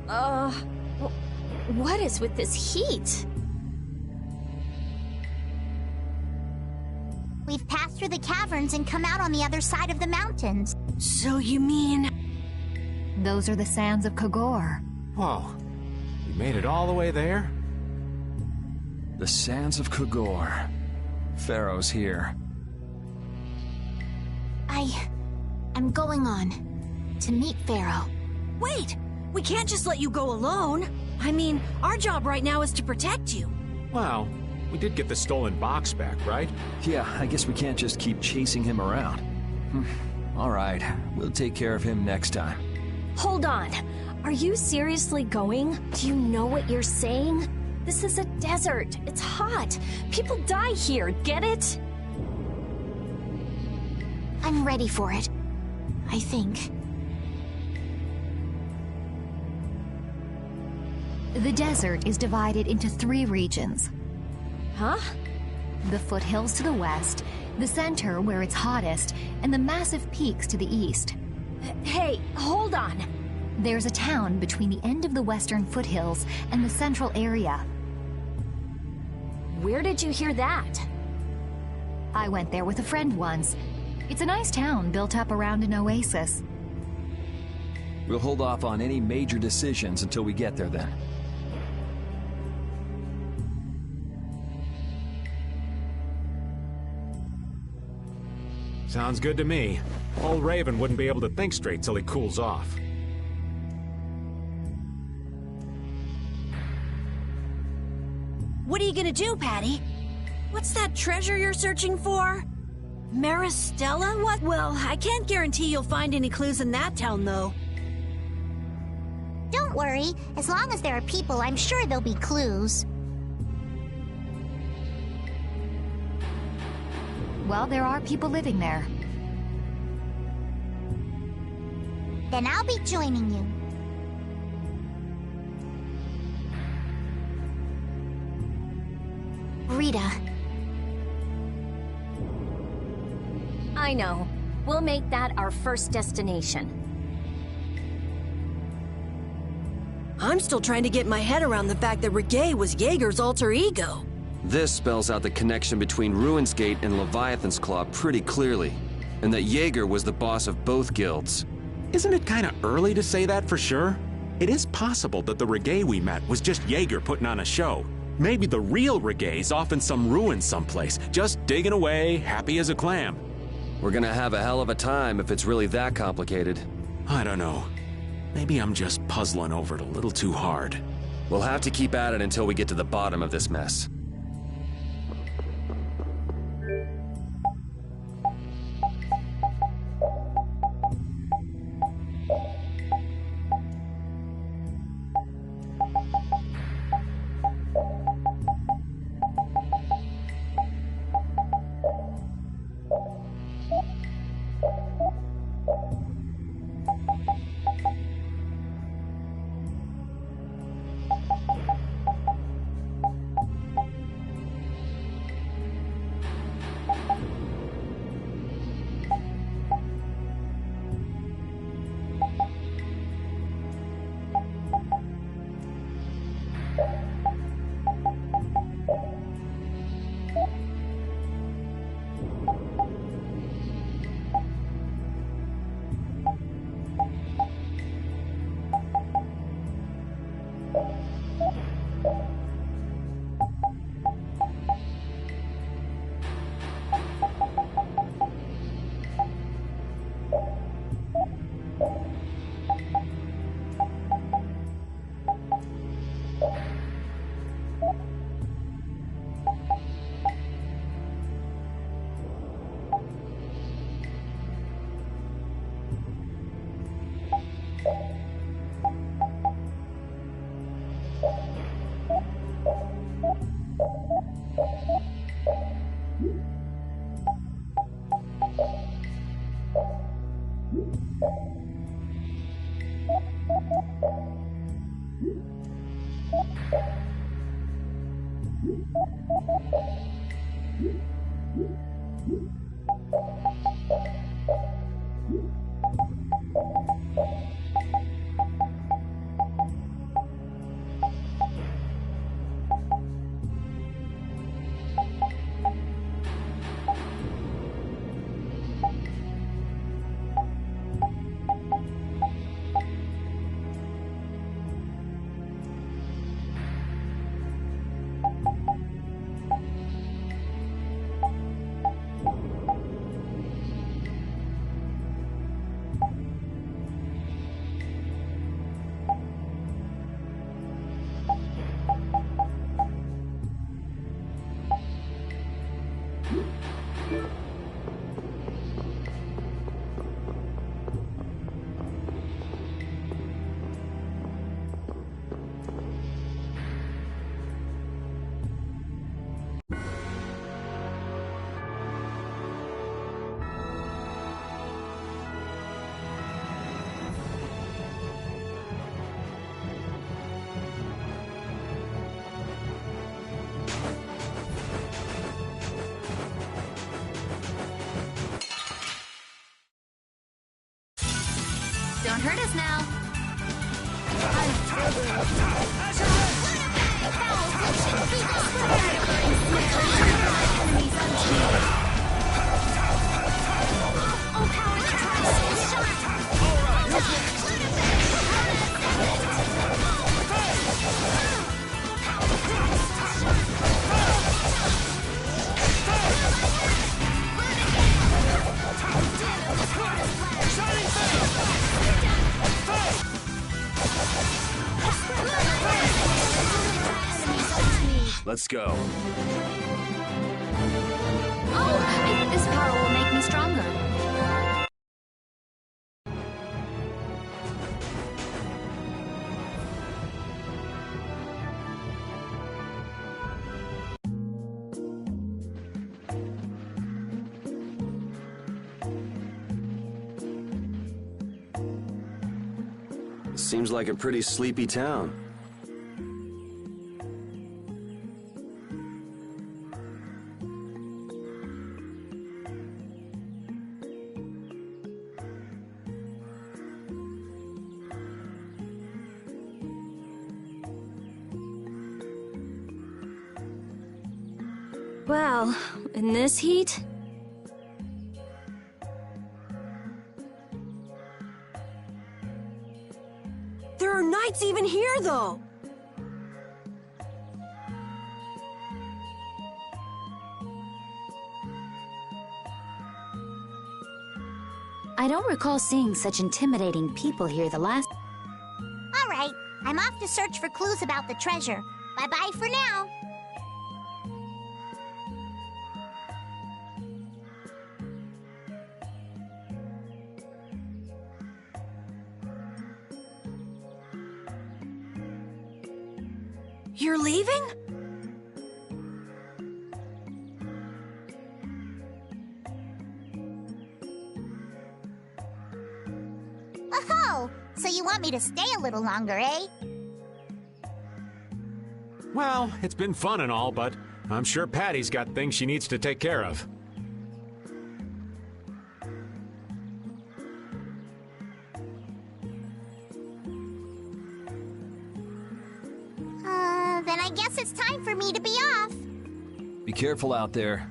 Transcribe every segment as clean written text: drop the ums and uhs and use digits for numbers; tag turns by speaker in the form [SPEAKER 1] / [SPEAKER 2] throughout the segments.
[SPEAKER 1] What is with this heat?
[SPEAKER 2] We've passed through the caverns and come out on the other side of the mountains.
[SPEAKER 3] So you mean...
[SPEAKER 4] Those are the sands of Kogor.
[SPEAKER 5] Whoa. We made it all the way there?
[SPEAKER 6] The sands of Kogor. Pharaoh's here.
[SPEAKER 2] I'm going on to meet Pharaoh.
[SPEAKER 3] Wait! We can't just let you go alone. I mean, our job right now is to protect you.
[SPEAKER 5] Well, we did get the stolen box back, right?
[SPEAKER 6] Yeah, I guess we can't just keep chasing him around. All right, we'll take care of him next time.
[SPEAKER 1] Hold on. Are you seriously going? Do you know what you're saying? This is a desert. It's hot. People die here, get it?
[SPEAKER 2] I'm ready for it, I think.
[SPEAKER 4] The desert is divided into 3 regions.
[SPEAKER 1] Huh?
[SPEAKER 4] The foothills to the west, the center where it's hottest, and the massive peaks to the east.
[SPEAKER 1] Hey, hold on.
[SPEAKER 4] There's a town between the end of the western foothills and the central area.
[SPEAKER 1] Where did you hear that?
[SPEAKER 4] I went there with a friend once. It's a nice town built up around an oasis.
[SPEAKER 6] We'll hold off on any major decisions until we get there then.
[SPEAKER 5] Sounds good to me. Old Raven wouldn't be able to think straight till he cools off.
[SPEAKER 3] What are you gonna do, Patty? What's that treasure you're searching for? Maristella? What? Well, I can't guarantee you'll find any clues in that town, though.
[SPEAKER 2] Don't worry. As long as there are people, I'm sure there'll be clues.
[SPEAKER 4] Well, there are people living there.
[SPEAKER 2] Then I'll be joining you. Rita.
[SPEAKER 1] I know. We'll make that our first destination.
[SPEAKER 3] I'm still trying to get my head around the fact that Reggae was Jaeger's alter ego.
[SPEAKER 7] This spells out the connection between Ruin's Gate and Leviathan's Claw pretty clearly, and that Jaeger was the boss of both guilds.
[SPEAKER 5] Isn't it kind of early to say that for sure? It is possible that the Reggae we met was just Jaeger putting on a show. Maybe the real Reggae's off in some ruin someplace, just digging away, happy as a clam.
[SPEAKER 7] We're gonna have a hell of a time if it's really that complicated.
[SPEAKER 5] I don't know. Maybe I'm just puzzling over it a little too hard.
[SPEAKER 7] We'll have to keep at it until we get to the bottom of this mess.
[SPEAKER 6] Let's go.
[SPEAKER 4] Oh, this power will make me stronger.
[SPEAKER 7] Seems like a pretty sleepy town.
[SPEAKER 1] Well, in this heat?
[SPEAKER 3] There are knights even here, though!
[SPEAKER 2] I don't recall seeing such intimidating people here the last...
[SPEAKER 8] All right, I'm off to search for clues about the treasure. Bye-bye for now.
[SPEAKER 3] You're leaving?
[SPEAKER 8] Oh, so you want me to stay a little longer, eh?
[SPEAKER 5] Well, it's been fun and all, but I'm sure Patty's got things she needs to take care of.
[SPEAKER 8] Then I guess it's time for me to be off.
[SPEAKER 6] Be careful out there.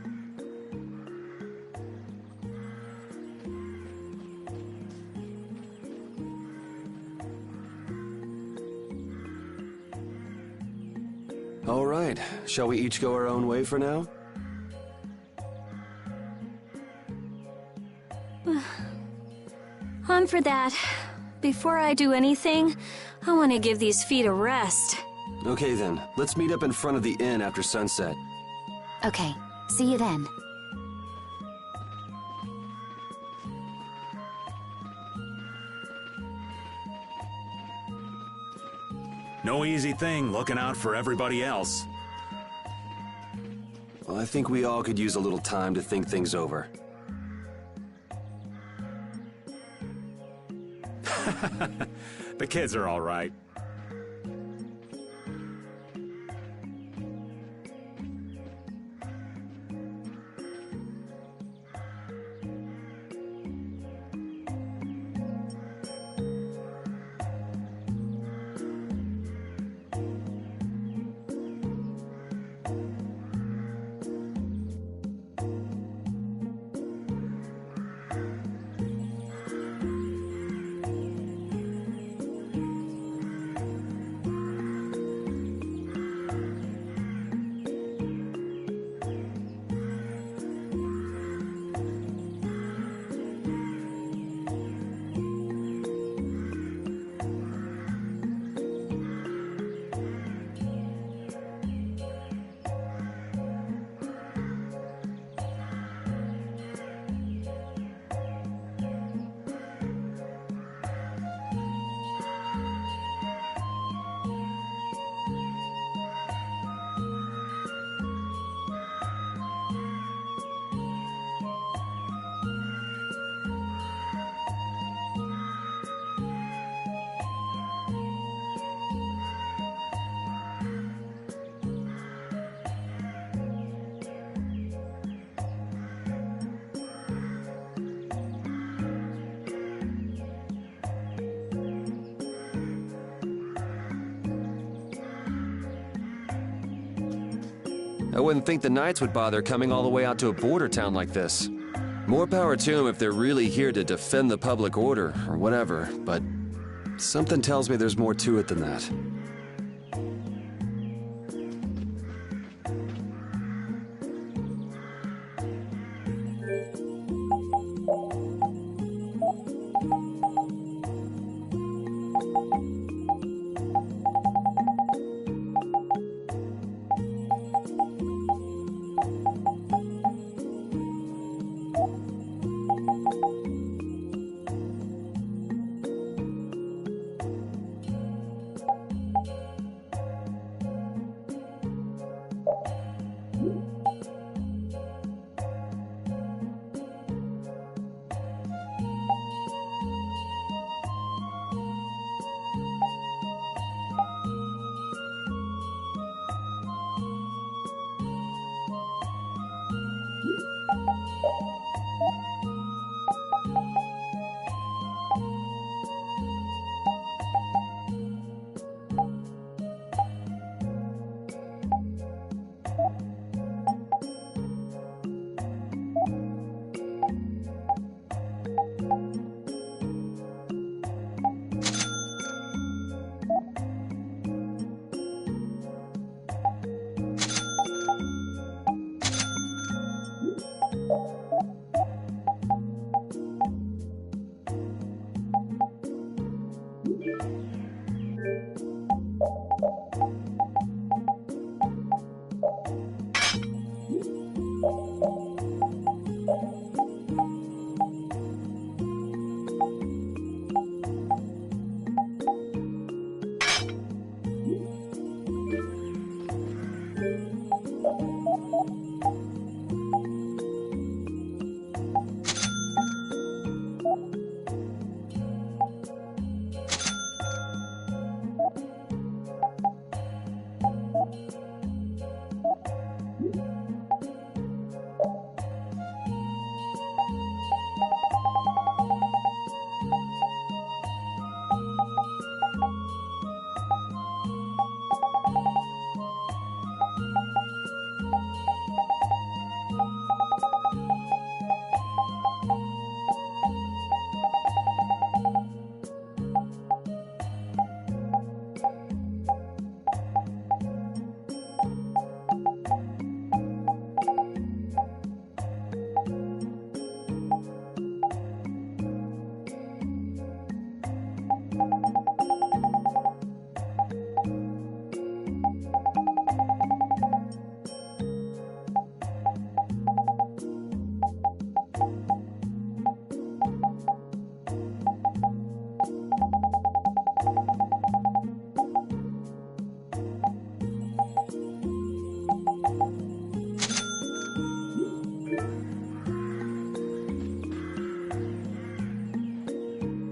[SPEAKER 7] All right, shall we each go our own way for now?
[SPEAKER 1] I'm for that. Before I do anything, I want to give these feet a rest.
[SPEAKER 7] Okay then, let's meet up in front of the inn after sunset.
[SPEAKER 2] Okay, see you then.
[SPEAKER 5] No easy thing looking out for everybody else.
[SPEAKER 7] Well, I think we all could use a little time to think things over.
[SPEAKER 5] The kids are all right.
[SPEAKER 7] I wouldn't think the Knights would bother coming all the way out to a border town like this. More power to them if they're really here to defend the public order, or whatever, but something tells me there's more to it than that.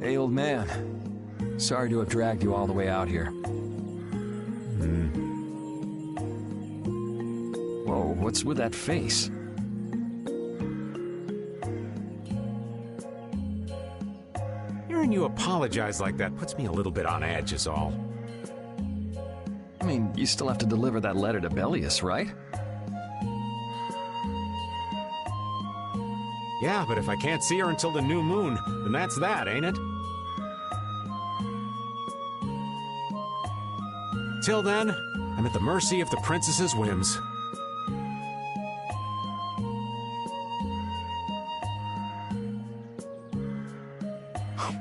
[SPEAKER 6] Hey, old man. Sorry to have dragged you all the way out here. Whoa, what's with that face?
[SPEAKER 5] Hearing you apologize like that puts me a little bit on edge is all.
[SPEAKER 6] I mean, you still have to deliver that letter to Bellius, right?
[SPEAKER 5] Yeah, but if I can't see her until the new moon, then that's that, ain't it? Till then, I'm at the mercy of the princess's whims.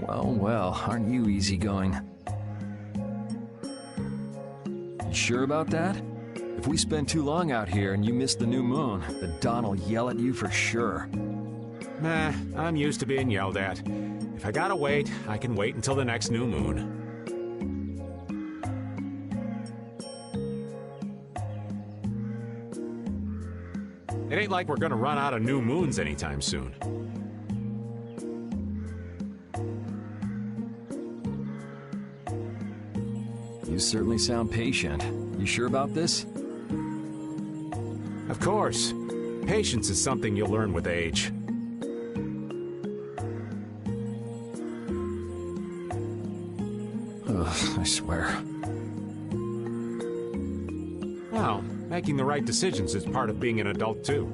[SPEAKER 6] Well, well, aren't you easygoing? You sure about that? If we spend too long out here and you miss the new moon, the Don will yell at you for sure.
[SPEAKER 5] Nah, I'm used to being yelled at. If I gotta wait, I can wait until the next new moon. It ain't like we're gonna run out of new moons anytime soon.
[SPEAKER 6] You certainly sound patient. You sure about this?
[SPEAKER 5] Of course. Patience is something you'll learn with age.
[SPEAKER 6] Ugh, I swear.
[SPEAKER 5] Well, Making the right decisions is part of being an adult, too.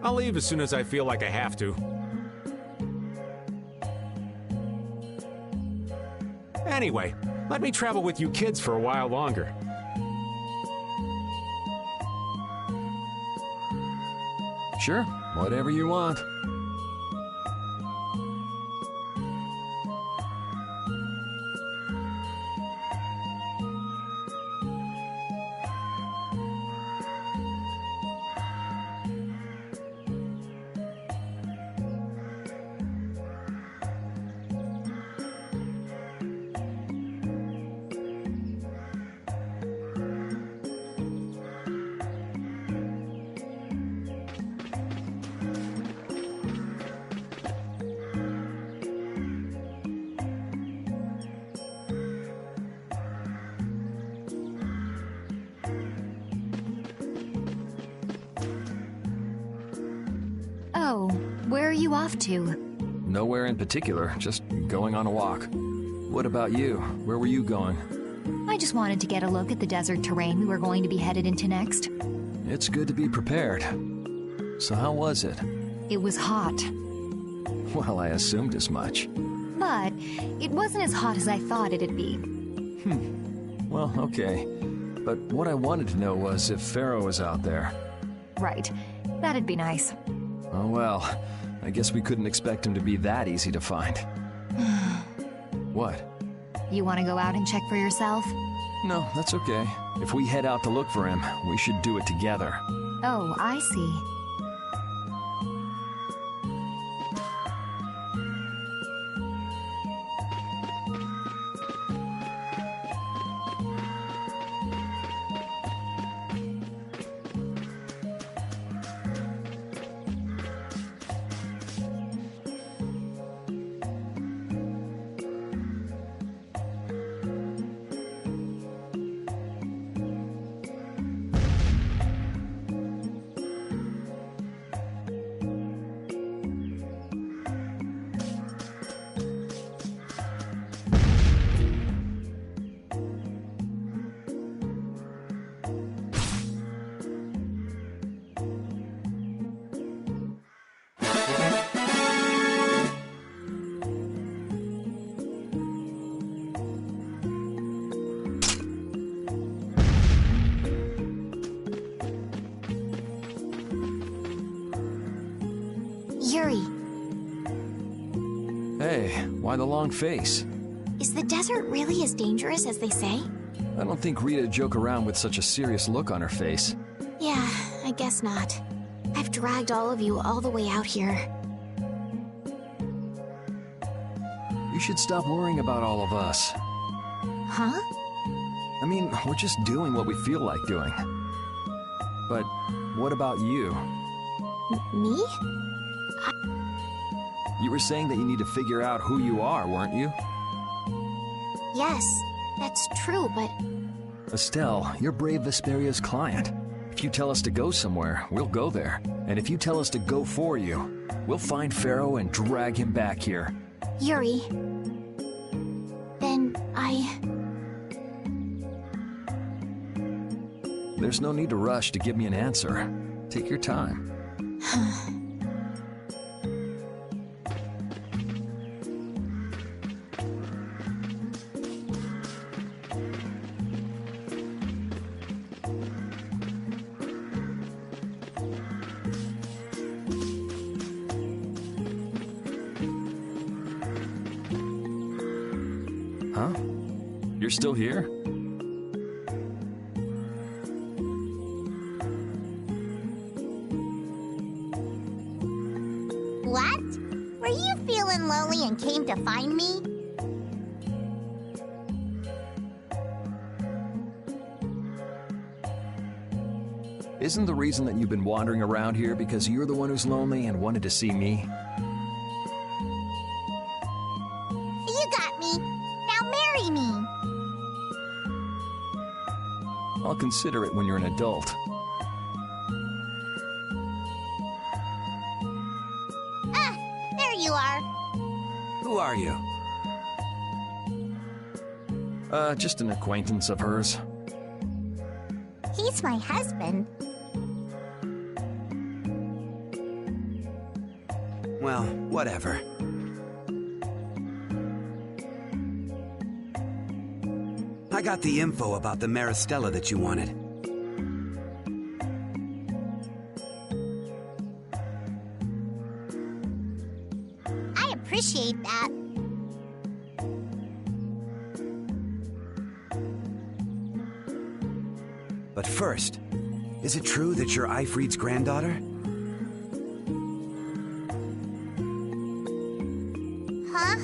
[SPEAKER 5] I'll leave as soon as I feel like I have to. Anyway, let me travel with you kids for a while longer.
[SPEAKER 6] Sure, whatever you want.
[SPEAKER 4] Oh, where are you off to?
[SPEAKER 6] Nowhere in particular, just going on a walk. What about you? Where were you going?
[SPEAKER 4] I just wanted to get a look at the desert terrain we were going to be headed into next.
[SPEAKER 6] It's good to be prepared. So how was it?
[SPEAKER 4] It was hot,
[SPEAKER 6] Well, I assumed as much.
[SPEAKER 4] but it wasn't as hot as I thought it'd be.
[SPEAKER 6] Well, okay. But what I wanted to know was if Pharaoh was out there.
[SPEAKER 4] Right. That'd be nice.
[SPEAKER 6] Oh well, I guess we couldn't expect him to be that easy to find. What?
[SPEAKER 4] You want to go out and check for yourself?
[SPEAKER 6] No, that's okay. If we head out to look for him, we should do it together.
[SPEAKER 4] Oh, I see.
[SPEAKER 8] Yuri,
[SPEAKER 6] Hey, why the long face?
[SPEAKER 8] is the desert really as dangerous as they say?
[SPEAKER 6] I don't think Rita'd joke around with such a serious look on her face.
[SPEAKER 8] Yeah, I guess not. I've dragged all of you all the way out here.
[SPEAKER 6] You should stop worrying about all of us.
[SPEAKER 8] Huh?
[SPEAKER 6] I mean, we're just doing what we feel like doing. But what about you?
[SPEAKER 8] Me?
[SPEAKER 6] You were saying that you need to figure out who you are, weren't you?
[SPEAKER 8] Yes, that's true, but
[SPEAKER 6] Estelle, you're brave Vesperia's client. If you tell us to go somewhere, we'll go there. And if you tell us to go for you, we'll find Pharaoh and drag him back here.
[SPEAKER 8] Yuri. Then
[SPEAKER 6] There's no need to rush to give me an answer. Take your time. Huh? You're still here?
[SPEAKER 8] what? Were you feeling lonely and came to find me?
[SPEAKER 6] Isn't the reason that you've been wandering around here because you're the one who's lonely and wanted to see me?
[SPEAKER 8] You got me. Now marry me.
[SPEAKER 6] I'll consider it when you're an adult.
[SPEAKER 8] There you are.
[SPEAKER 5] Who are you?
[SPEAKER 6] Just an acquaintance of hers.
[SPEAKER 8] He's my husband.
[SPEAKER 9] Well, whatever. I got the info about the Maristella that you wanted.
[SPEAKER 8] I appreciate that.
[SPEAKER 9] But first, is it true that you're Eifried's granddaughter?
[SPEAKER 8] Huh?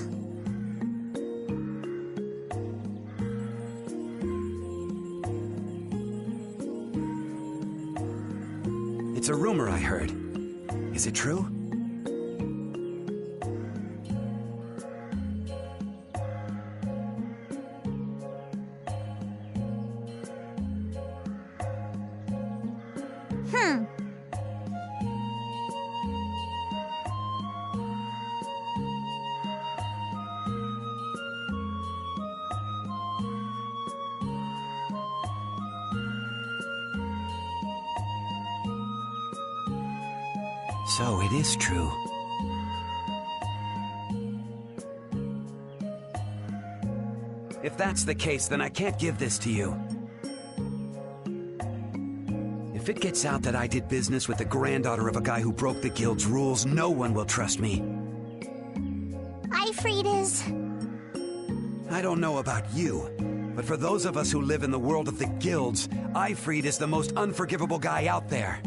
[SPEAKER 9] It's a rumor I heard. Is it true? So it is true. If that's the case, then I can't give this to you. If it gets out that I did business with the granddaughter of a guy who broke the guild's rules, no one will trust me.
[SPEAKER 8] Eifried is...
[SPEAKER 9] I don't know about you, but for those of us who live in the world of the guilds, Eifried is the most unforgivable guy out there.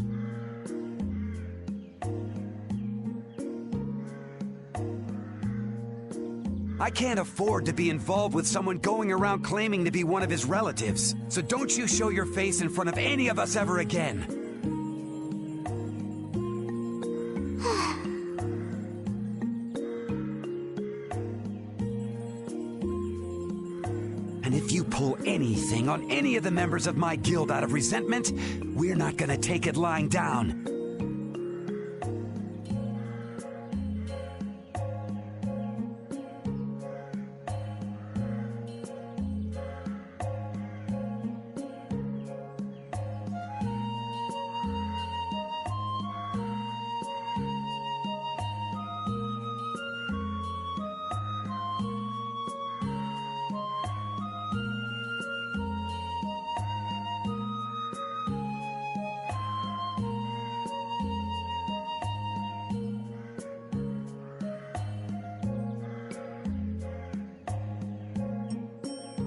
[SPEAKER 9] I can't afford to be involved with someone going around claiming to be one of his relatives. So don't you show your face in front of any of us ever again. And if you pull anything on any of the members of my guild out of resentment, we're not gonna take it lying down.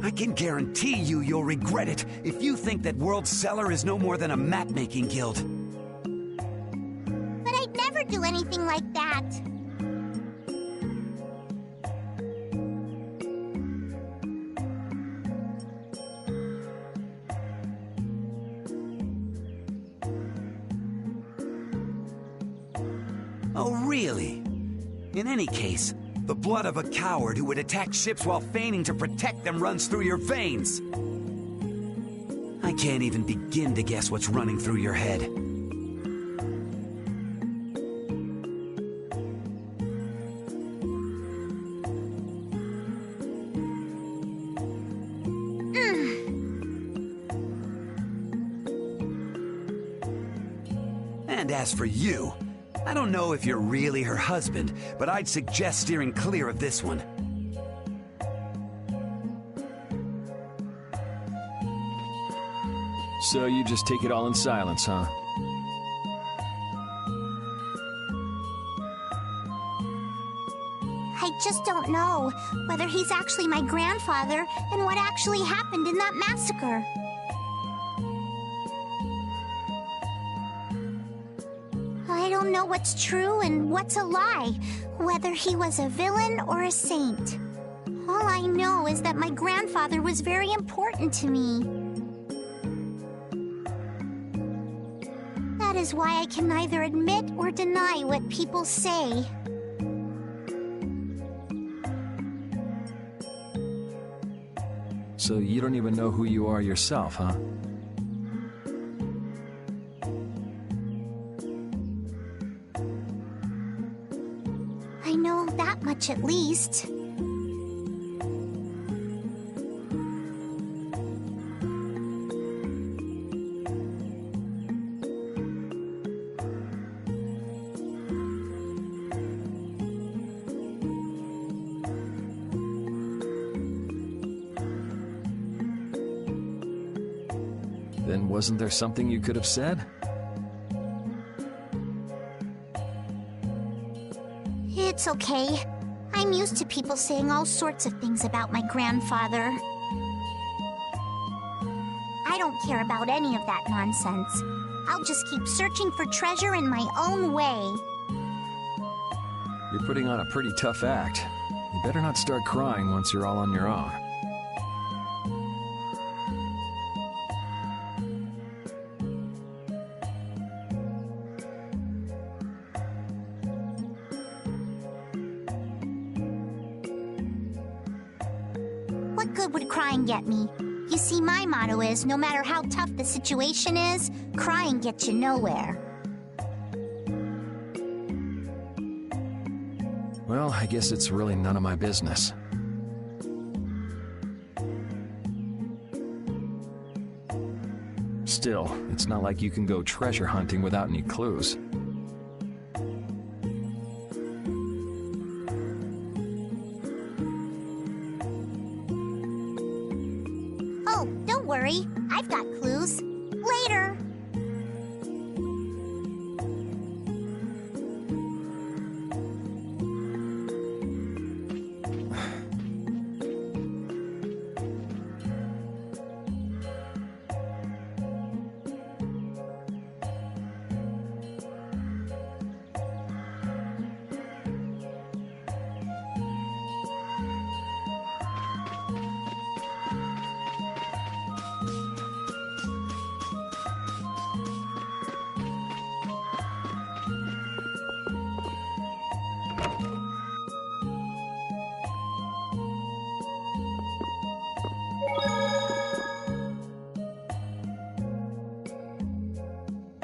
[SPEAKER 9] I can guarantee you'll regret it if you think that World Cellar is no more than a map-making guild.
[SPEAKER 8] But I'd never do anything like that.
[SPEAKER 9] Oh, really? In any case, the blood of a coward who would attack ships while feigning to protect them runs through your veins. I can't even begin to guess what's running through your head. And as for you, I don't know if you're really her husband, but I'd suggest steering clear of this one.
[SPEAKER 6] So you just take it all in silence, huh?
[SPEAKER 8] I just don't know whether he's actually my grandfather and what actually happened in that massacre. I don't know what's true and what's a lie, whether he was a villain or a saint. All I know is that my grandfather was very important to me. That is why I can neither admit or deny what people say.
[SPEAKER 6] So you don't even know who you are yourself, huh?
[SPEAKER 8] I know that much at least.
[SPEAKER 6] Then wasn't there something you could have said?
[SPEAKER 8] It's okay. I'm used to people saying all sorts of things about my grandfather. I don't care about any of that nonsense. I'll just keep searching for treasure in my own way.
[SPEAKER 6] You're putting on a pretty tough act. You better not start crying once you're all on your own.
[SPEAKER 8] What good would crying get me? You see, my motto is, no matter how tough the situation is, crying gets you nowhere.
[SPEAKER 6] Well, I guess it's really none of my business. Still, it's not like you can go treasure hunting without any clues.
[SPEAKER 8] Oh, don't worry. I've got clues. Later.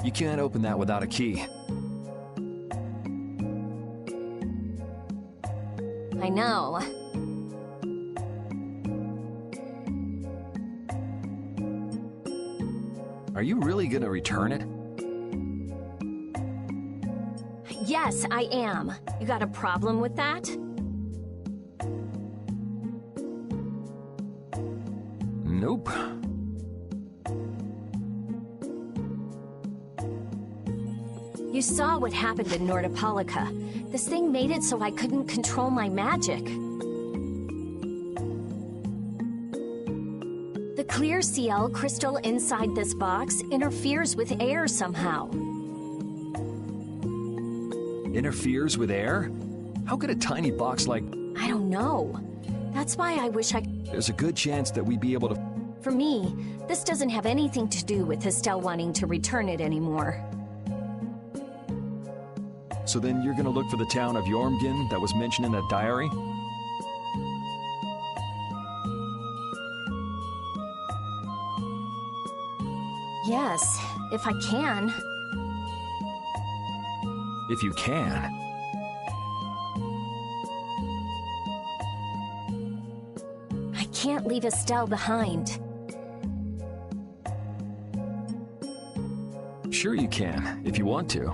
[SPEAKER 6] You can't open that without a key.
[SPEAKER 1] I know.
[SPEAKER 6] Are you really gonna return it?
[SPEAKER 1] Yes, I am. You got a problem with that?
[SPEAKER 6] Nope.
[SPEAKER 1] You saw what happened in Nordopolica. This thing made it so I couldn't control my magic. The clear CL crystal inside this box interferes with air somehow.
[SPEAKER 6] Interferes with air? How could a tiny box like...
[SPEAKER 1] I don't know. That's why I wish I...
[SPEAKER 6] There's a good chance that we'd be able to...
[SPEAKER 1] For me, this doesn't have anything to do with Estelle wanting to return it anymore.
[SPEAKER 6] So then you're gonna look for the town of Jormungand that was mentioned in that diary?
[SPEAKER 1] Yes, if I can.
[SPEAKER 6] If you can.
[SPEAKER 1] I can't leave Estelle behind.
[SPEAKER 6] Sure you can, if you want to.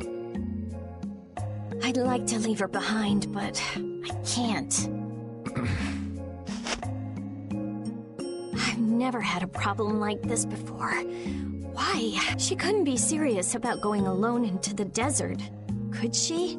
[SPEAKER 1] I'd like to leave her behind, but I can't. I've never had a problem like this before. Why? She couldn't be serious about going alone into the desert, could she?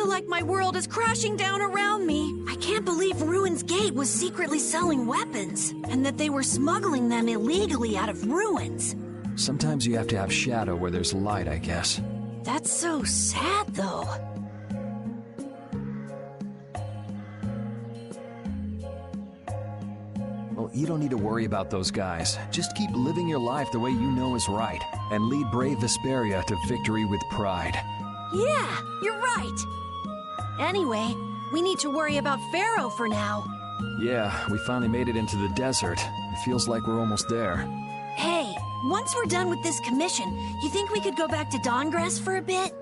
[SPEAKER 3] Like my world is crashing down around me. I can't believe Ruin's Gate was secretly selling weapons, and that they were smuggling them illegally out of ruins.
[SPEAKER 6] Sometimes you have to have shadow where there's light, I guess.
[SPEAKER 3] That's so sad, though.
[SPEAKER 6] Well, you don't need to worry about those guys. Just keep living your life the way you know is right, and lead brave Vesperia to victory with pride.
[SPEAKER 3] Yeah, you're right. Anyway, we need to worry about Pharaoh for now.
[SPEAKER 6] Yeah, we finally made it into the desert. It feels like we're almost there.
[SPEAKER 3] Hey, once we're done with this commission, you think we could go back to Dawngrass for a bit?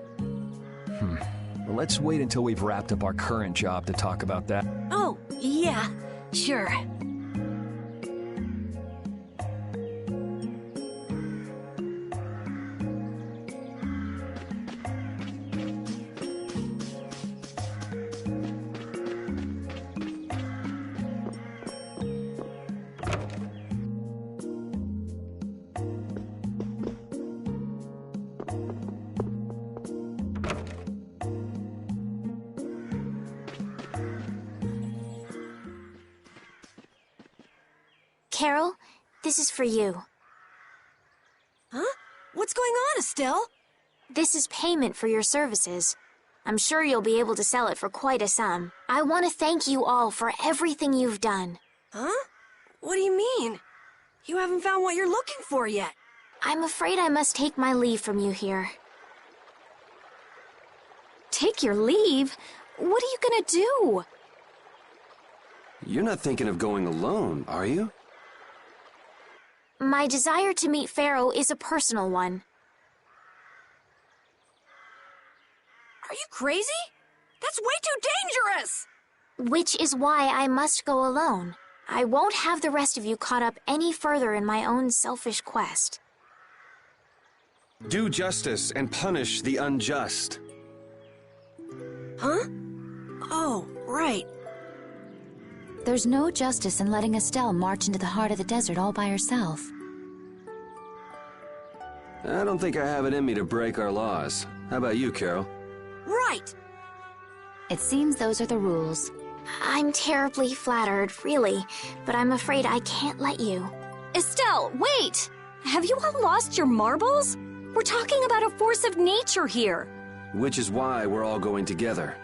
[SPEAKER 6] Well, let's wait until we've wrapped up our current job to talk about that.
[SPEAKER 3] Oh, yeah, sure.
[SPEAKER 8] Carol, this is for you.
[SPEAKER 3] Huh? What's going on, Estelle?
[SPEAKER 8] This is payment for your services. I'm sure you'll be able to sell it for quite a sum. I want to thank you all for everything you've done.
[SPEAKER 3] Huh? What do you mean? You haven't found what you're looking for yet.
[SPEAKER 8] I'm afraid I must take my leave from you here.
[SPEAKER 1] Take your leave? What are you gonna do?
[SPEAKER 7] You're not thinking of going alone, are you?
[SPEAKER 8] My desire to meet Pharaoh is a personal one.
[SPEAKER 3] Are you crazy? That's way too dangerous!
[SPEAKER 8] Which is why I must go alone. I won't have the rest of you caught up any further in my own selfish quest.
[SPEAKER 7] Do justice and punish the unjust.
[SPEAKER 3] Huh? Oh, right.
[SPEAKER 2] There's no justice in letting Estelle march into the heart of the desert all by herself.
[SPEAKER 7] I don't think I have it in me to break our laws. How about you, Carol?
[SPEAKER 3] Right!
[SPEAKER 2] It seems those are the rules.
[SPEAKER 8] I'm terribly flattered, really, but I'm afraid I can't let you.
[SPEAKER 1] Estelle, wait! Have you all lost your marbles? We're talking about a force of nature here.
[SPEAKER 7] Which is why we're all going together.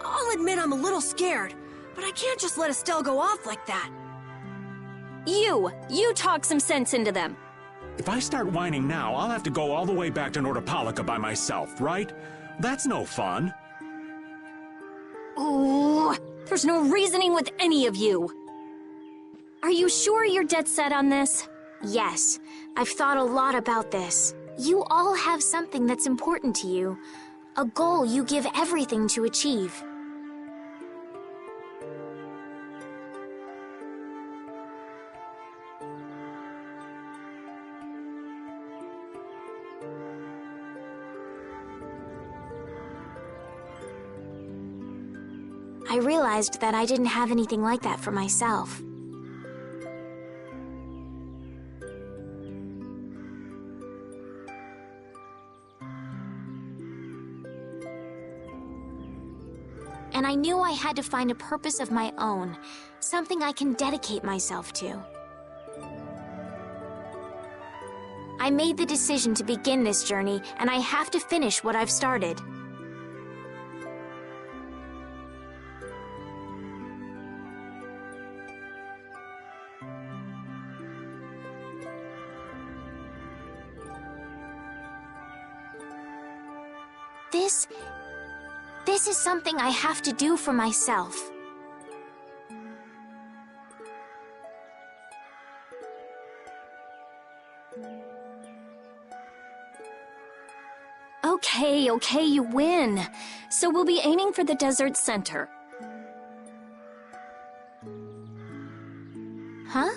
[SPEAKER 3] I'll admit I'm a little scared, but I can't just let Estelle go off like that.
[SPEAKER 1] You talk some sense into them.
[SPEAKER 5] If I start whining now, I'll have to go all the way back to Nordapalika by myself, right? That's no fun.
[SPEAKER 1] Ooh, there's no reasoning with any of you. Are you sure you're dead set on this?
[SPEAKER 8] Yes, I've thought a lot about this. You all have something that's important to you. A goal you give everything to achieve. I realized that I didn't have anything like that for myself. And I knew I had to find a purpose of my own, something I can dedicate myself to. I made the decision to begin this journey, and I have to finish what I've started. This is something I have to do for myself.
[SPEAKER 1] Okay, you win. So we'll be aiming for the desert center.
[SPEAKER 8] Huh?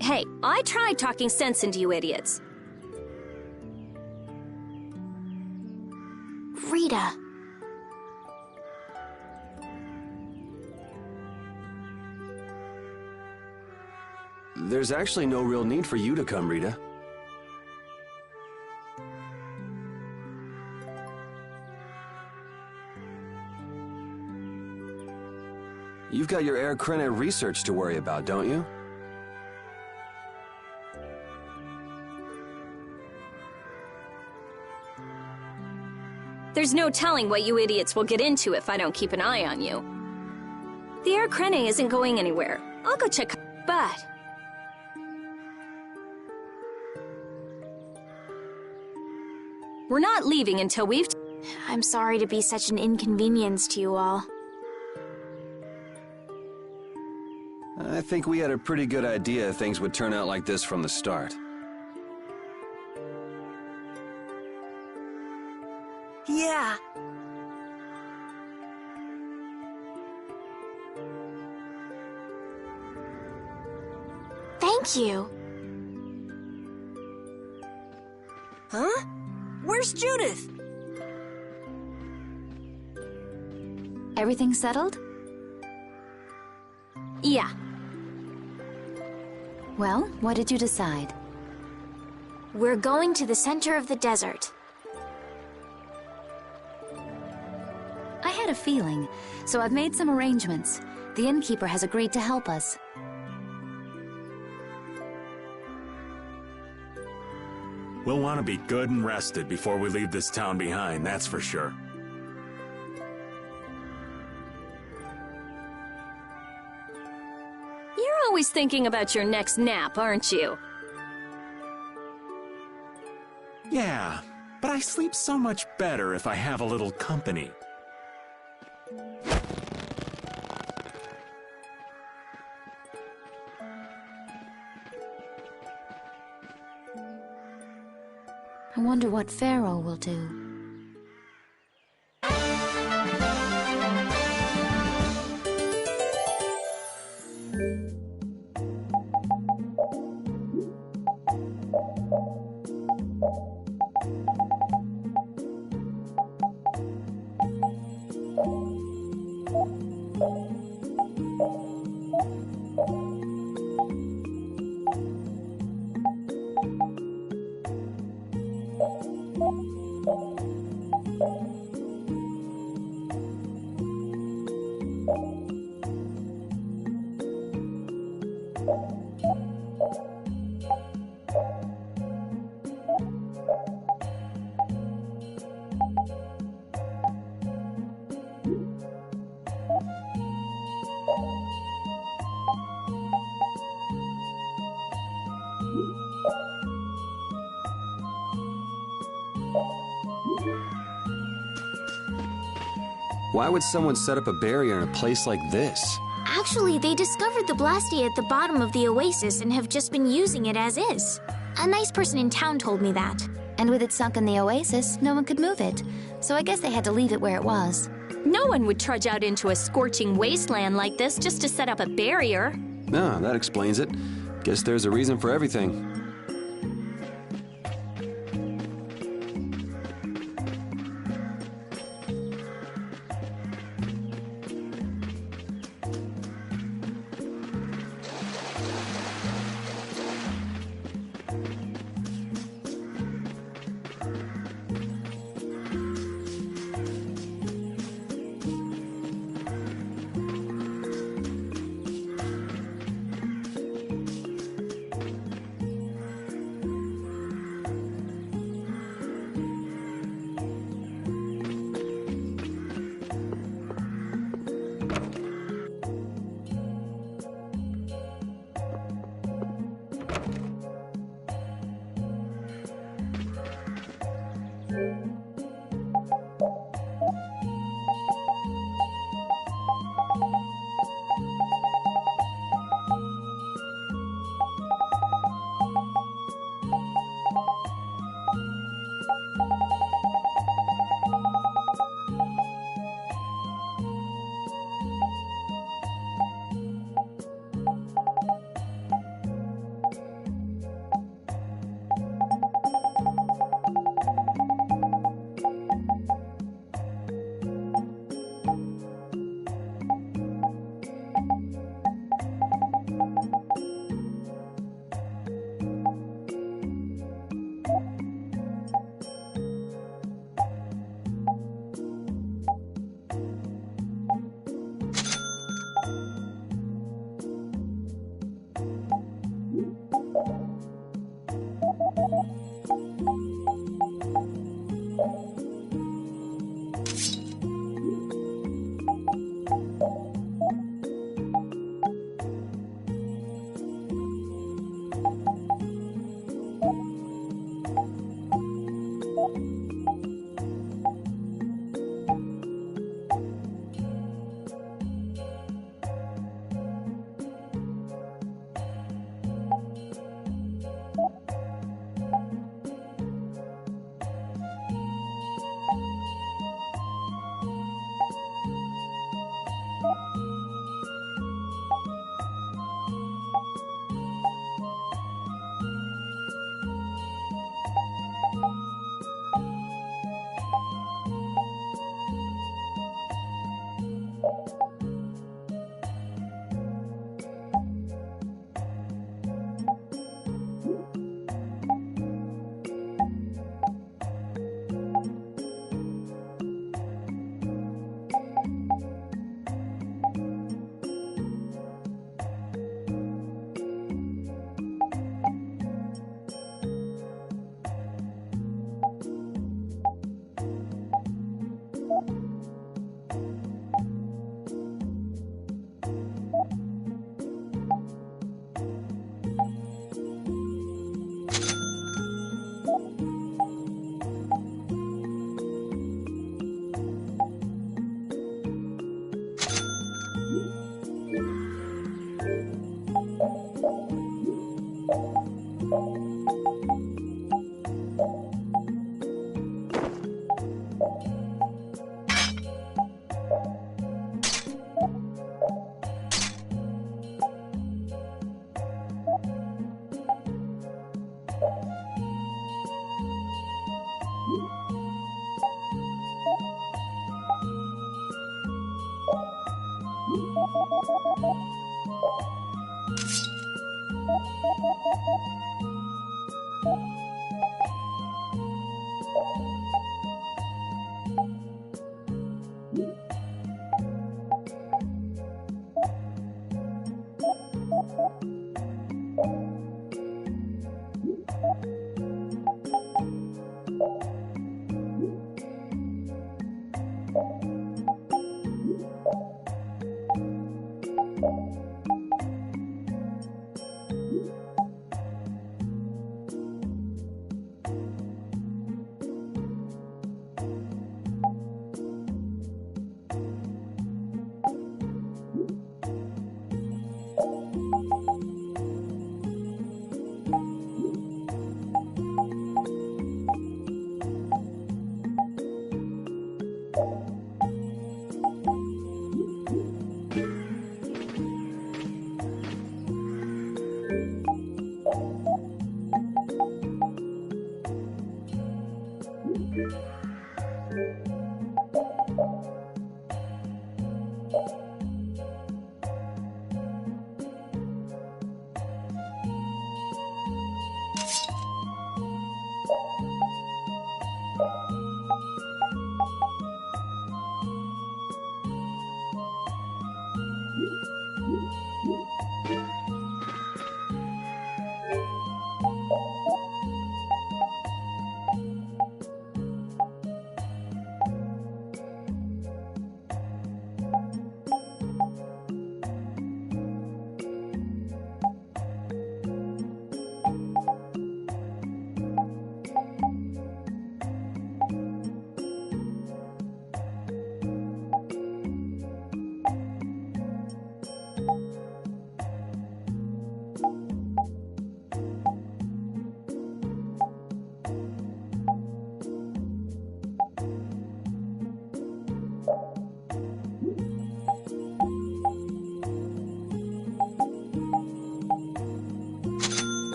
[SPEAKER 1] Hey, I tried talking sense into you idiots.
[SPEAKER 8] Rita.
[SPEAKER 7] There's actually no real need for you to come, Rita. You've got your Air Krena research to worry about, don't you?
[SPEAKER 1] There's no telling what you idiots will get into if I don't keep an eye on you. The Air Krena isn't going anywhere. I'll go check, but... we're not leaving until we've...
[SPEAKER 8] I'm sorry to be such an inconvenience to you all.
[SPEAKER 7] I think we had a pretty good idea things would turn out like this from the start.
[SPEAKER 3] Yeah.
[SPEAKER 8] Thank you.
[SPEAKER 3] Huh? Where's Judith?
[SPEAKER 2] Everything settled?
[SPEAKER 1] Yeah.
[SPEAKER 2] Well, what did you decide?
[SPEAKER 8] We're going to the center of the desert.
[SPEAKER 1] I
[SPEAKER 2] had a feeling, so I've made some arrangements. The innkeeper has agreed to help us.
[SPEAKER 5] We'll want to be good and rested before we leave this town behind, that's for sure.
[SPEAKER 1] You're always thinking about your next nap, aren't you?
[SPEAKER 5] Yeah, but I sleep so much better if I have a little company.
[SPEAKER 2] I wonder what Pharaoh will do.
[SPEAKER 7] Why would someone set up a barrier in a place like this?
[SPEAKER 8] Actually, they discovered the blasty at the bottom of the oasis and have just been using it as is. A nice person in town told me that.
[SPEAKER 2] And with it sunk in the oasis, no one could move it. So I guess they had to leave it where it was.
[SPEAKER 1] No one would trudge out into a scorching wasteland like this just to set up a barrier.
[SPEAKER 7] No, that explains it. Guess there's a reason for everything.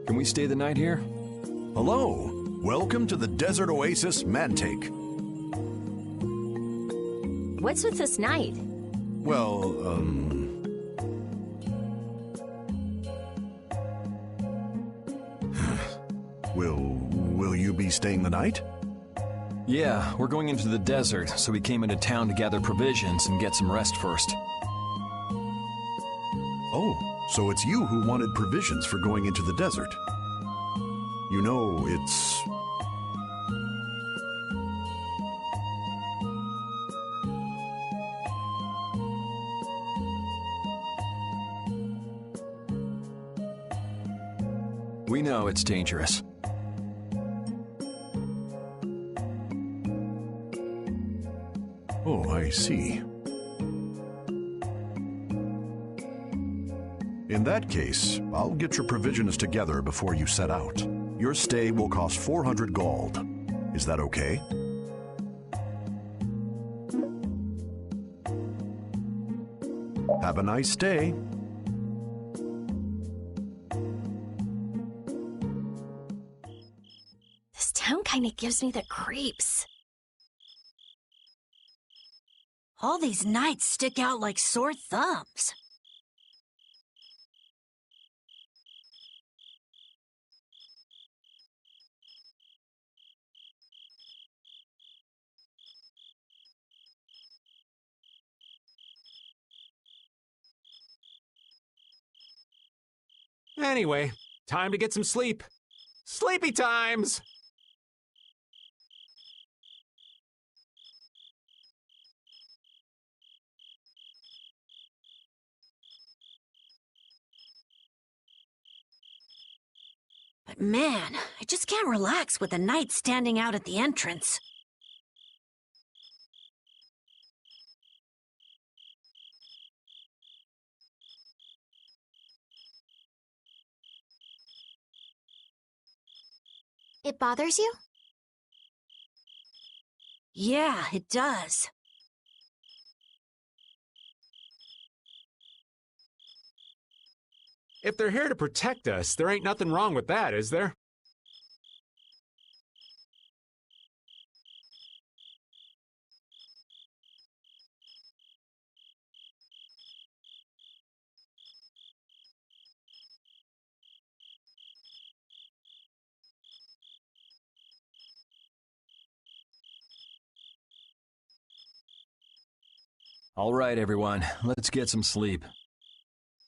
[SPEAKER 6] Can we stay the night here?
[SPEAKER 10] Hello. Welcome to the Desert Oasis Mantake.
[SPEAKER 1] What's with this night?
[SPEAKER 10] Well, Will you be staying the night?
[SPEAKER 6] Yeah, we're going into the desert, so we came into town to gather provisions and get some rest first.
[SPEAKER 10] Oh, so it's you who wanted provisions for going into the desert. You know, it's...
[SPEAKER 6] We know it's dangerous.
[SPEAKER 10] Oh, I see. In that case, I'll get your provisions together before you set out. Your stay will cost 400 gold. Is that okay? Have a nice day.
[SPEAKER 1] This town kind of gives me the creeps.
[SPEAKER 3] All these knights stick out like sore thumbs.
[SPEAKER 5] Anyway, time to get some sleep. Sleepy times!
[SPEAKER 3] But man, I just can't relax with the knights standing out at the entrance.
[SPEAKER 2] It bothers you?
[SPEAKER 3] Yeah, it does.
[SPEAKER 5] If they're here to protect us, there ain't nothing wrong with that, is there?
[SPEAKER 6] All right, everyone, let's get some sleep.